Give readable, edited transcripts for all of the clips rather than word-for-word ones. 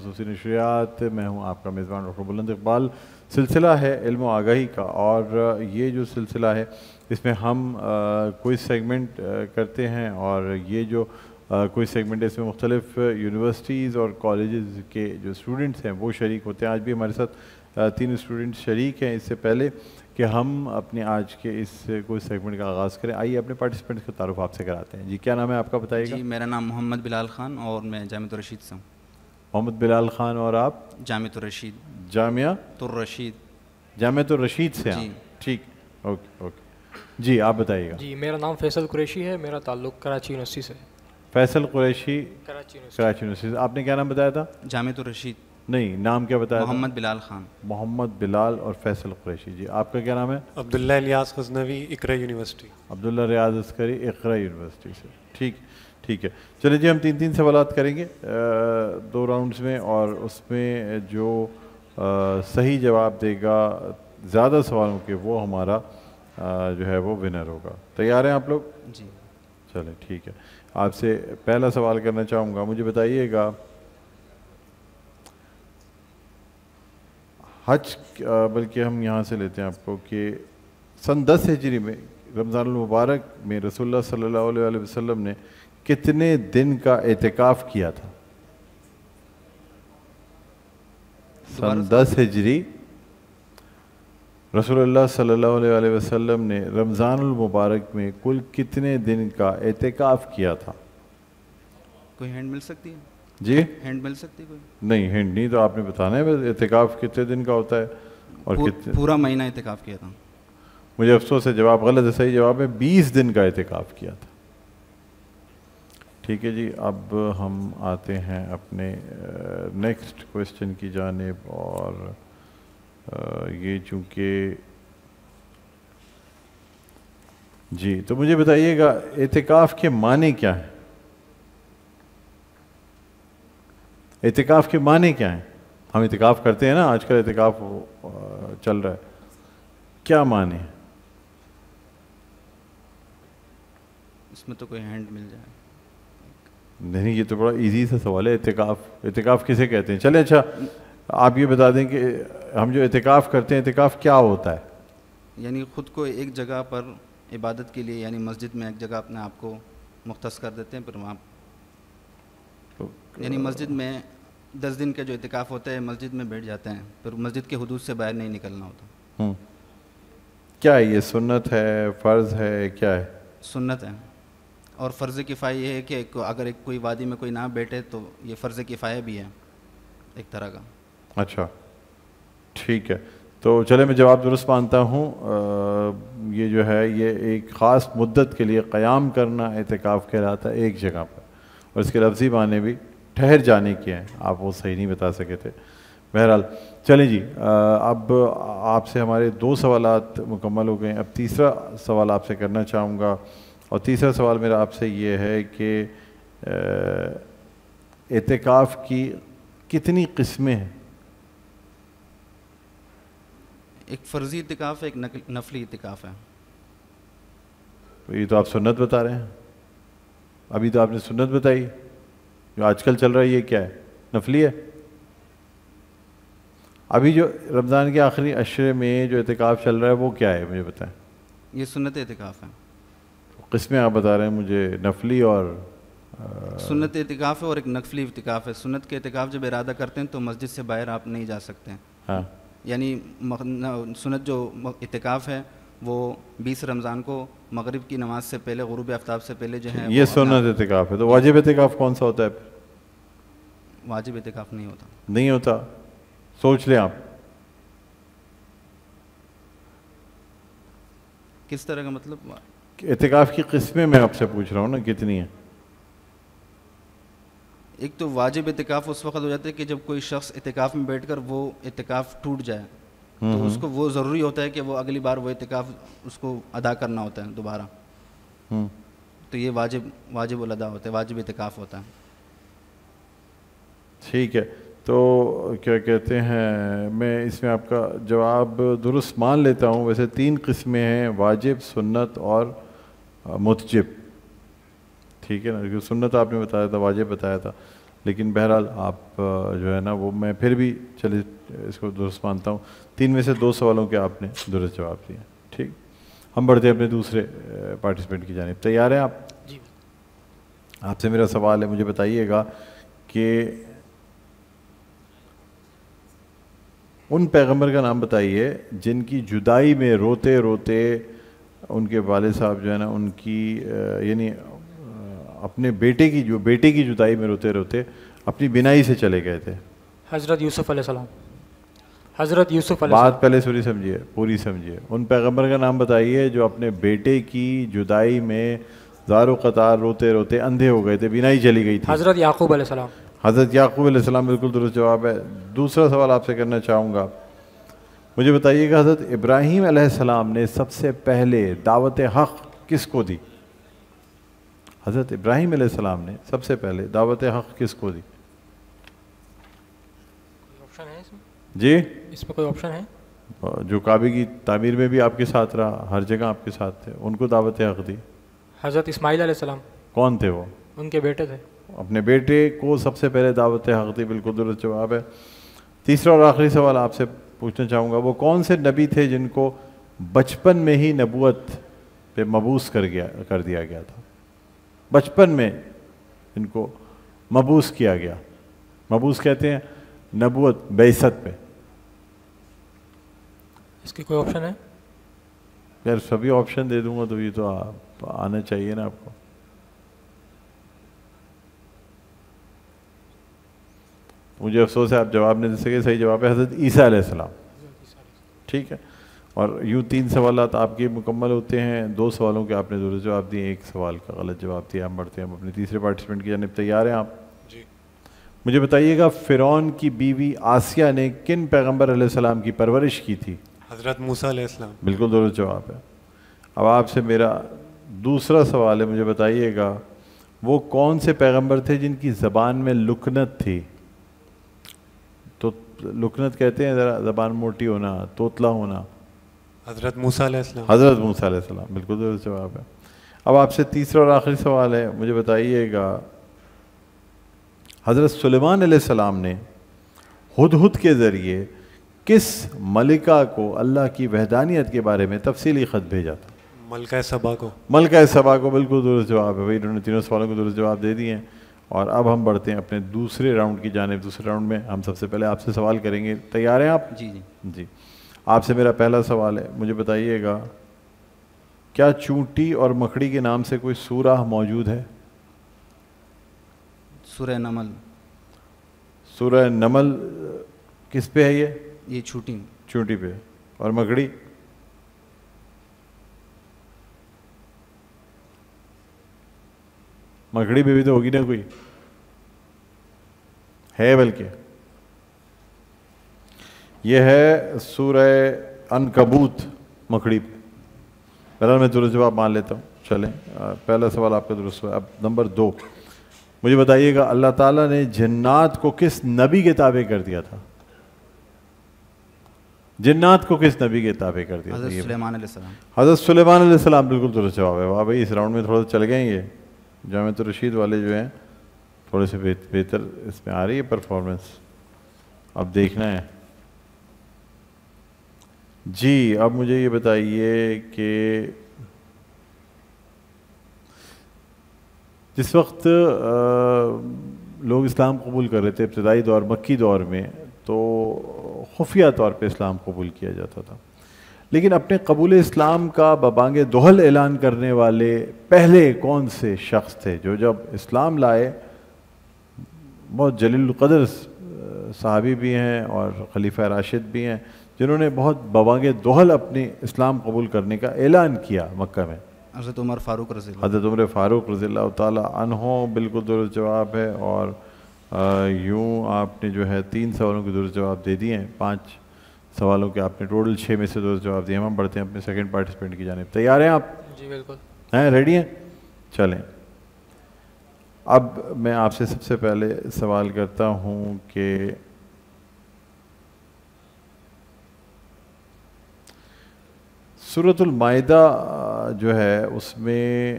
خصوصی نشریات. میں ہوں آپ کا میزبان ڈاکٹر بلند اقبال. سلسلہ ہے علم و آگاہی کا, اور یہ جو سلسلہ ہے اس میں ہم کوئی سیگمنٹ کرتے ہیں, اور یہ جو کوئی سیگمنٹ اس میں مختلف یونیورسٹیز اور کالجز کے جو اسٹوڈنٹس ہیں وہ شریک ہوتے ہیں. آج بھی ہمارے ساتھ 3 اسٹوڈنٹ شریک ہیں. اس سے پہلے کہ ہم اپنے آج کے اس کوئی سیگمنٹ کا آغاز کریں, آئیے اپنے پارٹیسپینٹس کا تعارف آپ سے کراتے ہیں. جی کیا نام ہے آپ کا, بتائیے گا. جی میرا نام محمد بلال خان اور میں جامعۃ الرشید سے ہوں. محمد بلال خان, اور آپ؟ جامعۃ الرشید. جامعۃ الرشید. جامعۃ الرشید سے ہیں. ٹھیک, اوکے اوکے. جی آپ بتائیے گا. جی میرا نام فیصل قریشی ہے, میرا تعلق کراچی یونیورسٹی سے. فیصل قریشی, کراچی یونیورسٹی. آپ نے کیا نام بتایا تھا؟ جامعۃ الرشید. نہیں, نام کیا بتایا؟ محمد بلال خان. محمد بلال اور فیصل قریشی. جی آپ کا کیا نام ہے؟ عبداللہ الیاس غزنوی, اقرا یونیورسٹی. عبداللہ ریاض عسکری, اقرا یونیورسٹی سے. ٹھیک ہے. چلیں جی, ہم 3 سوالات کریں گے 2 راؤنڈز میں, اور اس میں جو صحیح جواب دے گا زیادہ سوالوں کے وہ ہمارا جو ہے وہ ونر ہوگا. تیار ہیں آپ لوگ؟ جی. چلیں ٹھیک ہے. آپ سے پہلا سوال کرنا چاہوں گا, مجھے بتائیے گا حج, بلکہ ہم یہاں سے لیتے ہیں آپ کو, کہ سن 10 ہجری میں رمضان المبارک میں رسول اللہ صلی اللہ علیہ وسلم نے کتنے دن کا اعتکاف کیا تھا؟ سن 10 ہجری رسول اللہ صلی اللہ علیہ وسلم نے رمضان المبارک میں کل کتنے دن کا اعتکاف کیا تھا؟ کوئی ہینڈ مل سکتی ہے؟ جی ہینڈ مل سکتی ہے کوئی؟ نہیں, ہینڈ نہیں, تو آپ نے بتانا ہے بس اعتکاف کتنے دن کا ہوتا ہے. اور پورا مہینہ اعتکاف کیا تھا. مجھے افسوس ہے, جواب غلط ہے. صحیح جواب ہے 20 دن کا اعتکاف کیا تھا. ٹھیک ہے جی, اب ہم آتے ہیں اپنے نیکسٹ کویسچن کی جانب, اور یہ چونکہ جی, تو مجھے بتائیے گا اعتکاف کے معنی کیا ہیں؟ اعتکاف کے معنی کیا ہیں؟ ہم اعتکاف کرتے ہیں نا, آج کل اعتکاف چل رہا ہے, کیا معنی ہے اس میں؟ تو کوئی ہینڈ مل جائے. نہیں, یہ تو بڑا ایزی سا سوال ہے. اعتکاف کسے کہتے ہیں؟ چلیں اچھا آپ یہ بتا دیں کہ ہم جو اعتکاف کرتے ہیں, اعتکاف کیا ہوتا ہے؟ یعنی خود کو ایک جگہ پر عبادت کے لیے, یعنی مسجد میں ایک جگہ اپنے آپ کو مختص کر دیتے ہیں, پھر وہاں یعنی مسجد میں 10 دن کا جو اعتکاف ہوتا ہے مسجد میں بیٹھ جاتے ہیں, پھر مسجد کے حدود سے باہر نہیں نکلنا ہوتا. کیا ہے یہ, سنت ہے, فرض ہے, کیا ہے؟ سنت ہے. اور فرض کفایہ یہ ہے کہ اگر کوئی وادی میں کوئی نہ بیٹھے تو یہ فرض کفایہ بھی ہے ایک طرح کا. اچھا ٹھیک ہے, تو چلے میں جواب درست مانتا ہوں. یہ جو ہے یہ ایک خاص مدت کے لیے قیام کرنا اعتکاف کہلاتا ہے ایک جگہ پر, اور اس کے لفظی معنی بھی ٹھہر جانے کے ہیں. آپ وہ صحیح نہیں بتا سکے تھے. بہرحال چلیں جی, اب آپ سے ہمارے 2 سوالات مکمل ہو گئے. اب تیسرا سوال آپ سے کرنا چاہوں گا, اور تیسرا سوال میرا آپ سے یہ ہے کہ اعتکاف کی کتنی قسمیں ہیں؟ ایک فرضی اعتکاف ہے, ایک نفلی اعتکاف ہے. یہ تو آپ سنت بتا رہے ہیں. ابھی تو آپ نے سنت بتائی, جو آج کل چل رہا ہے یہ کیا ہے, نفلی ہے. ابھی جو رمضان کے آخری عشرے میں جو اعتکاف چل رہا ہے وہ کیا ہے, مجھے بتائیں. یہ سنت اعتکاف ہے. قسمیں آپ بتا رہے ہیں مجھے, نفلی اور سنت اعتکاف ہے اور ایک نفلی اعتکاف ہے. سنت کے اعتکاف جب ارادہ کرتے ہیں تو مسجد سے باہر آپ نہیں جا سکتے ہیں. ہاں, یعنی سنت جو اعتکاف ہے وہ 20 رمضان کو مغرب کی نماز سے پہلے, غروب آفتاب سے پہلے جو ہے یہ سنت اعتکاف ہے. تو واجب اعتکاف کون سا ہوتا ہے پھر؟ واجب اعتکاف نہیں ہوتا. نہیں ہوتا, سوچ لیں آپ. کس طرح کا مطلب؟ اعتکاف کی قسمیں میں آپ سے پوچھ رہا ہوں نا, کتنی ہیں؟ ایک تو واجب اعتکاف اس وقت ہو جاتا ہے کہ جب کوئی شخص اعتکاف میں بیٹھ کر وہ اعتکاف ٹوٹ جائے تو اس کو وہ ضروری ہوتا ہے کہ وہ اگلی بار وہ اعتکاف اس کو ادا کرنا ہوتا ہے دوبارہ. تو یہ واجب الادا ہوتا ہے, واجب اعتکاف ہوتا ہے. ٹھیک ہے, تو کیا کہتے ہیں, میں اس میں آپ کا جواب درست مان لیتا ہوں. ویسے 3 قسمیں ہیں, واجب, سنت اور متجب. ٹھیک ہے نا, کیونکہ سنت آپ نے بتایا تھا, واجب بتایا تھا, لیکن بہرحال آپ جو ہے نا وہ میں پھر بھی چلے اس کو درست مانتا ہوں. 3 میں سے 2 سوالوں کے آپ نے درست جواب دیا. ٹھیک, ہم بڑھتے ہیں اپنے دوسرے پارٹیسپینٹ کی جانب. تیار ہیں آپ؟ جی. آپ سے میرا سوال ہے, مجھے بتائیے گا کہ ان پیغمبر کا نام بتائیے جن کی جدائی میں روتے روتے ان کے والد صاحب جو ہے نا ان کی یعنی اپنے بیٹے کی جدائی میں روتے روتے اپنی بینائی سے چلے گئے تھے. حضرت یوسف علیہ السلام. حضرت یوسف علیہ بات السلام. پہلے سوری سمجھیے, پوری سمجھیے. ان پیغمبر کا نام بتائیے جو اپنے بیٹے کی جدائی میں زار و قطار روتے روتے اندھے ہو گئے تھے, بینائی چلی گئی تھی. حضرت یعقوب علیہ السلام. حضرت یعقوب علیہ السلام بالکل درست جواب ہے. دوسرا سوال آپ سے کرنا چاہوں گا, مجھے بتائیے گا حضرت ابراہیم علیہ السلام نے سب سے پہلے دعوت حق کس کو دی؟ حضرت ابراہیم علیہ السلام نے سب سے پہلے دعوت حق کس کو دی؟ آپشن ہے اس میں؟ جی, اس میں کوئی آپشن ہے؟ جو کعبے کی تعمیر میں بھی آپ کے ساتھ رہا, ہر جگہ آپ کے ساتھ تھے, ان کو دعوت حق دی. حضرت اسماعیل علیہ السلام. کون تھے وہ؟ ان کے بیٹے تھے. اپنے بیٹے کو سب سے پہلے دعوت حق دی, بالکل درست جواب ہے. تیسرا اور آخری سوال آپ سے پوچھنا چاہوں گا, وہ کون سے نبی تھے جن کو بچپن میں ہی نبوت پہ مبعوث کر دیا گیا تھا؟ بچپن میں ان کو مبعوث کیا گیا. مبعوث کہتے ہیں نبوت, بعثت پہ. اس کی کوئی آپشن ہے؟ یار سبھی آپشن دے دوں گا تو یہ تو آنا چاہیے نا آپ کو. مجھے افسوس ہے آپ جواب نہیں دے سکے. صحیح جواب ہے حضرت عیسیٰ علیہ السلام. ٹھیک ہے, اور یوں 3 سوالات آپ کے مکمل ہوتے ہیں. 2 سوالوں کے آپ نے درست جواب دیے, 1 سوال کا غلط جواب دیا. ہم بڑھتے ہیں اپنے تیسرے پارٹیسپینٹ کی جانب. تیار ہیں آپ؟ جی. مجھے بتائیے گا فرعون کی بیوی آسیہ نے کن پیغمبر علیہ السلام کی پرورش کی تھی؟ حضرت موسیٰ علیہ السلام. بالکل درست جواب ہے. اب آپ سے میرا دوسرا سوال ہے, مجھے بتائیے گا وہ کون سے پیغمبر تھے جن کی زبان میں لکنت تھی؟ تو لکنت کہتے ہیں ذرا زبان موٹی ہونا, توتلا ہونا. حضرت موسیٰ علیہ السلام. حضرت موسیٰ علیہ السلام, بالکل درست جواب ہے. اب آپ سے تیسرا اور آخری سوال ہے, مجھے بتائیے گا حضرت سلیمان علیہ السلام نے ہدہد کے ذریعے کس ملکہ کو اللہ کی وحدانیت کے بارے میں تفصیلی خط بھیجا تھا؟ ملکہ سبا کو. ملکہ سبا کو, بالکل درست جواب ہے. بھائی انہوں نے تینوں سوالوں کو درست جواب دے دیے ہیں. اور اب ہم بڑھتے ہیں اپنے دوسرے راؤنڈ کی جانب. دوسرے راؤنڈ میں ہم سب سے پہلے آپ سے سوال کریں گے. تیار ہیں آپ؟ جی جی. جی. آپ سے میرا پہلا سوال ہے, مجھے بتائیے گا کیا چونٹی اور مکڑی کے نام سے کوئی سورہ موجود ہے؟ سورہ نمل. سورہ نمل کس پہ ہے یہ چھوٹی چونٹی پہ. اور مکڑی؟ مکڑی پہ بھی تو ہوگی نا کوئی ہے, بلکہ یہ ہے سورہ عنکبوت مکڑی پہ. پہلا میں درست جواب مان لیتا ہوں. چلیں, پہلا سوال آپ کا درست ہوا. اب نمبر 2, مجھے بتائیے گا اللہ تعالیٰ نے جنات کو کس نبی کے تابع کر دیا تھا؟ جنات کو کس نبی کے تابع کر دیا تھا؟ حضرت سلیمان علیہ السلام. حضرت سلیمان علیہ السلام, بالکل درست جواب ہے. واہ بھائی, اس راؤنڈ میں تھوڑا سا چل گئے ہیں. یہ جامعۃ الرشید والے جو ہیں تھوڑے سے بہتر اس میں آ رہی ہے پرفارمنس. اب دیکھنا ہے. جی, اب مجھے یہ بتائیے کہ جس وقت لوگ اسلام قبول کر رہے تھے ابتدائی دور مکی دور میں, تو خفیہ طور پہ اسلام قبول کیا جاتا تھا. لیکن اپنے قبول اسلام کا ببانگ دہل اعلان کرنے والے پہلے کون سے شخص تھے جو جب اسلام لائے, بہت جلیل القدر صحابی بھی ہیں اور خلیفہ راشد بھی ہیں, جنہوں نے بہت ببانگ دہل اپنے اسلام قبول کرنے کا اعلان کیا مکہ میں؟ حضرت عمر فاروق رضی اللہ. حضرت عمر فاروق رضی اللہ تعالیٰ عنہ, بالکل درست جواب ہے. اور یوں آپ نے جو ہے 3 سوالوں کے درست جواب دے دیے ہیں. 5 سوالوں کے آپ نے ٹوٹل 6 میں سے درست جواب دیے. ہم بڑھتے ہیں اپنے سیکنڈ پارٹیسپینٹ کی جانب. تیار ہیں آپ؟ جی بالکل. ہیں, ریڈی ہیں؟ چلیں. اب میں آپ سے سب سے پہلے سوال کرتا ہوں کہ سورۃ المائدہ جو ہے اس میں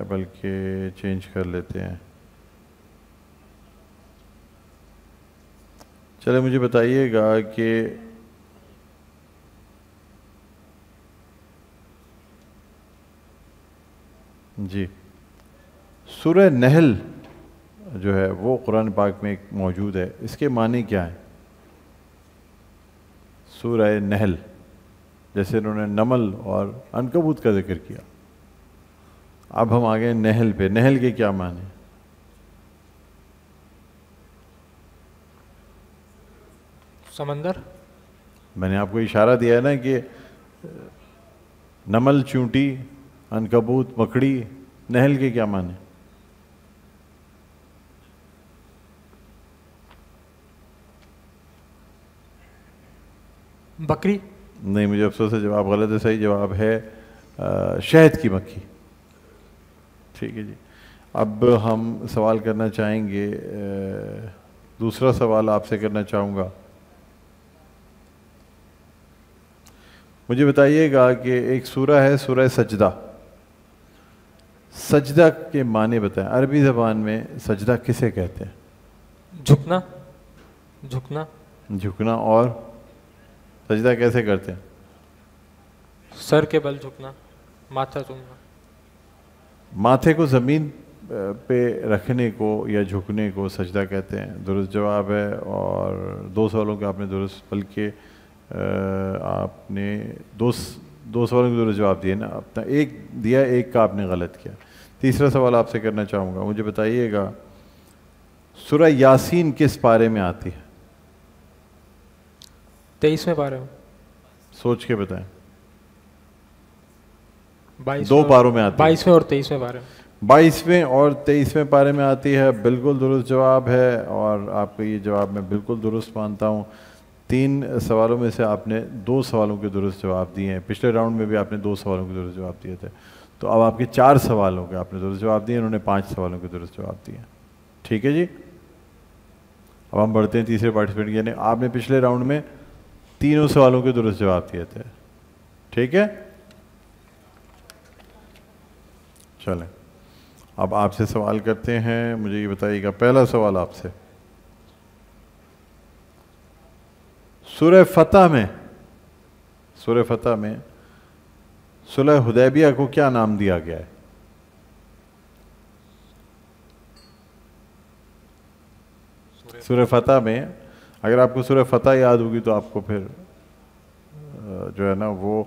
بلکہ چینج کر لیتے ہیں. چلے مجھے بتائیے گا کہ جی سورہ نحل جو ہے وہ قرآن پاک میں ایک موجود ہے، اس کے معنی کیا ہیں؟ سورہ نحل، جیسے انہوں نے نمل اور عنکبوت کا ذکر کیا، اب ہم آگے نحل پہ، نحل کے کیا معنی؟ سمندر. میں نے آپ کو اشارہ دیا ہے نا کہ نمل چونٹی، عنکبوت مکڑی، نحل کے کیا معنی؟ بکری. نہیں، مجھے افسوس ہے جواب غلط ہے، صحیح جواب ہے شہد کی مکھی. ٹھیک ہے جی، اب ہم سوال کرنا چاہیں گے، دوسرا سوال آپ سے کرنا چاہوں گا. مجھے بتائیے گا کہ ایک سورہ ہے سورہ سجدہ، سجدہ کے معنی بتائیں. عربی زبان میں سجدہ کسے کہتے ہیں؟ جھکنا. جھکنا. جھکنا. اور سجدہ کیسے کرتے ہیں؟ سر کے بل جھکنا، ماتھا چومنا. ماتھے کو زمین پہ رکھنے کو یا جھکنے کو سجدہ کہتے ہیں. درست جواب ہے. اور 2 سوالوں کے آپ نے درست، بلکہ آپ نے دو سوالوں کے درست جواب دیے نا، اپنا ایک دیا، ایک کا آپ نے غلط کیا. تیسرا سوال آپ سے کرنا چاہوں گا، مجھے بتائیے گا سورہ یاسین کس پارے میں آتی ہے؟ 23ویں پارے میں. سوچ کے بتائیں. 22 پاروں میں آتی ہے. 22ویں اور 23ویں پارے میں. 22ویں اور 23ویں پارے میں آتی ہے. بالکل درست جواب ہے، اور آپ کا یہ جواب میں بالکل درست مانتا ہوں. 3 سوالوں میں سے آپ نے 2 سوالوں کے درست جواب دیے ہیں. پچھلے راؤنڈ میں بھی آپ نے 2 سوالوں کے درست جواب دیے تھے، تو اب آپ کے 4 سوالوں کے آپ نے درست جواب دیے، انہوں نے 5 سوالوں کے درست جواب دیے. ٹھیک ہے جی، اب ہم بڑھتے ہیں تیسرے پارٹیسپینٹ، یعنی آپ نے پچھلے راؤنڈ میں 3 سوالوں کے درست جواب دیے تھے. ٹھیک ہے، چلیں اب آپ سے سوال کرتے ہیں. مجھے یہ بتائیے گا، پہلا سوال آپ سے، سورہ فتح میں صلح حدیبیہ کو کیا نام دیا گیا ہے؟ سورہ فتح میں، اگر آپ کو سورہ فتح یاد ہوگی تو آپ کو پھر جو ہے نا وہ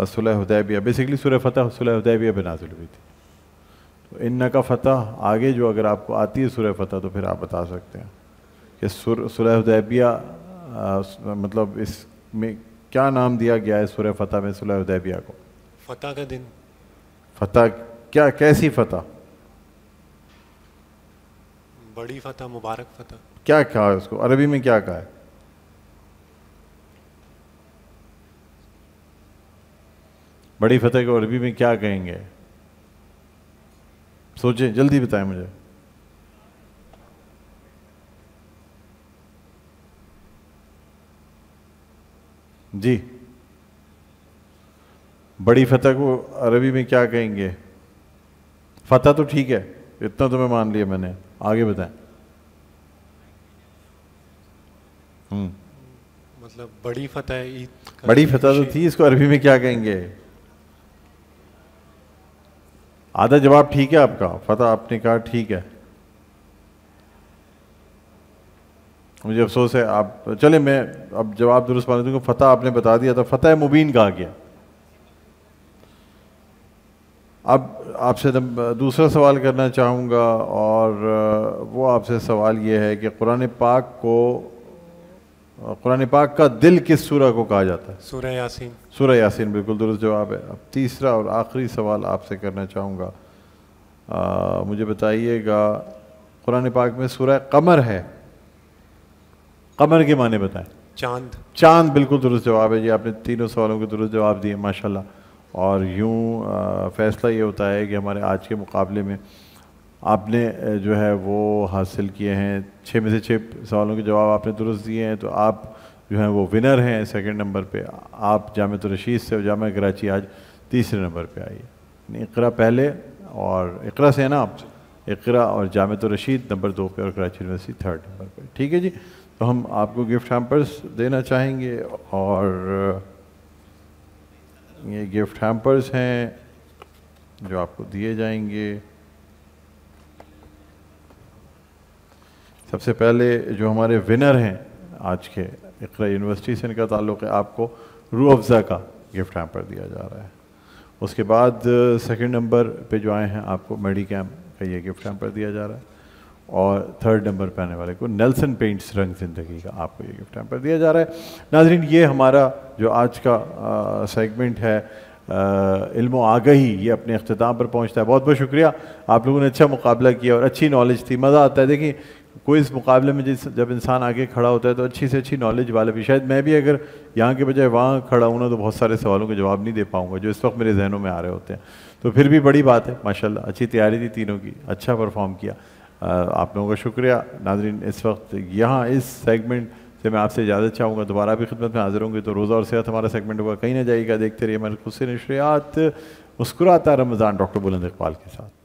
صلح حدیبیہ، بیسیکلی سورہ فتح صلح حدیبیہ پہ نازل ہوئی تھی. تو انکا فتح آگے جو اگر آپ کو آتی ہے سورہ فتح تو پھر آپ بتا سکتے ہیں کہ صلح حدیبیہ مطلب اس میں کیا نام دیا گیا ہے سورہ فتح میں صلح حدیبیہ کو؟ فتح کا دن. فتح کیا، کیسی فتح؟ بڑی فتح، مبارک فتح. کیا کہا ہے اس کو عربی میں، کیا کہا ہے؟ بڑی فتح کو عربی میں کیا کہیں گے؟ سوچیں، جلدی بتائیں مجھے. جی، بڑی فتح کو عربی میں کیا کہیں گے؟ فتح تو ٹھیک ہے، اتنا تو میں مان لیا میں نے، آگے بتائیں. مطلب بڑی فتح عید. بڑی فتح تو تھی، اس کو عربی میں کیا کہیں گے؟ آدھا جواب ٹھیک ہے آپ کا، فتح آپ نے کہا ٹھیک ہے. مجھے افسوس ہے، آپ چلے میں اب جواب درست مان دوں گا. فتح آپ نے بتا دیا تھا، فتح مبین کہا گیا. اب آپ سے دوسرا سوال کرنا چاہوں گا، اور وہ آپ سے سوال یہ ہے کہ قرآن پاک کا دل کس سورہ کو کہا جاتا ہے؟ سورہ یاسین. سورہ یاسین بالکل درست جواب ہے. اب تیسرا اور آخری سوال آپ سے کرنا چاہوں گا. مجھے بتائیے گا قرآن پاک میں سورہ قمر ہے، قمر کے معنی بتائیں. چاند. چاند بالکل درست جواب ہے جی. آپ نے 3 سوالوں کے درست جواب دیے، ماشاءاللہ. اور یوں فیصلہ یہ ہوتا ہے کہ ہمارے آج کے مقابلے میں آپ نے جو ہے وہ حاصل کیے ہیں 6 میں سے 6 سوالوں کے جواب آپ نے درست دیے ہیں، تو آپ جو ہیں وہ ونر ہیں. سیکنڈ نمبر پہ آپ جامعۃ الرشید سے، اور جامعہ کراچی آج تیسرے نمبر پہ آئی ہے. اقرا پہلے، اور اقرا سے ہے نا آپ، اقرا اور جامعۃ الرشید نمبر 2 پہ، اور کراچی یونیورسٹی 3rd نمبر پہ. ٹھیک ہے جی. تو ہم آپ کو گفٹ ہیمپرز دینا چاہیں گے، اور یہ گفٹ ہیمپرز ہیں جو آپ کو دیے جائیں گے۔ سب سے پہلے جو ہمارے ونر ہیں آج کے اقرا یونیورسٹی سے ان کا تعلق ہے، آپ کو روح افزا کا گفٹ ہیمپر دیا جا رہا ہے۔ اس کے بعد سیکنڈ نمبر پہ جو آئے ہیں آپ کو میڈی کیم کا یہ گفٹ ہیمپر دیا جا رہا ہے، اور تھرڈ نمبر پہ آنے والے کو نیلسن پینٹس رنگ زندگی کا آپ کو یہ گفٹ ہیمپر دیا جا رہا ہے۔ ناظرین، یہ ہمارا جو آج کا سیگمنٹ ہے علم و آگہی، یہ اپنے اختتام پر پہنچتا ہے۔ بہت بہت شکریہ، آپ لوگوں نے اچھا مقابلہ کیا اور اچھی نالج تھی، مزہ آتا ہے۔ دیکھیں کوئی اس مقابلے میں جب انسان آگے کھڑا ہوتا ہے تو اچھی سے اچھی نالج والے بھی، شاید میں بھی اگر یہاں کے بجائے وہاں کھڑا ہوں نا تو بہت سارے سوالوں کے جواب نہیں دے پاؤں گا جو اس وقت میرے ذہنوں میں آ رہے ہوتے ہیں، تو پھر بھی بڑی بات ہے، ماشاءاللہ اچھی تیاری تھی تینوں کی، اچھا پرفارم کیا، آپ لوگوں کا شکریہ۔ ناظرین، اس وقت یہاں اس سیگمنٹ سے میں آپ سے اجازت چاہوں گا، دوبارہ بھی خدمت میں حاضر ہوں گے تو روزہ اور صحت ہمارا سیگمنٹ ہوگا، کہیں نہ جائے گا، دیکھتے رہیے ہمارے خود سے نشریات مسکراتا رمضان ڈاکٹر بلند اقبال کے ساتھ۔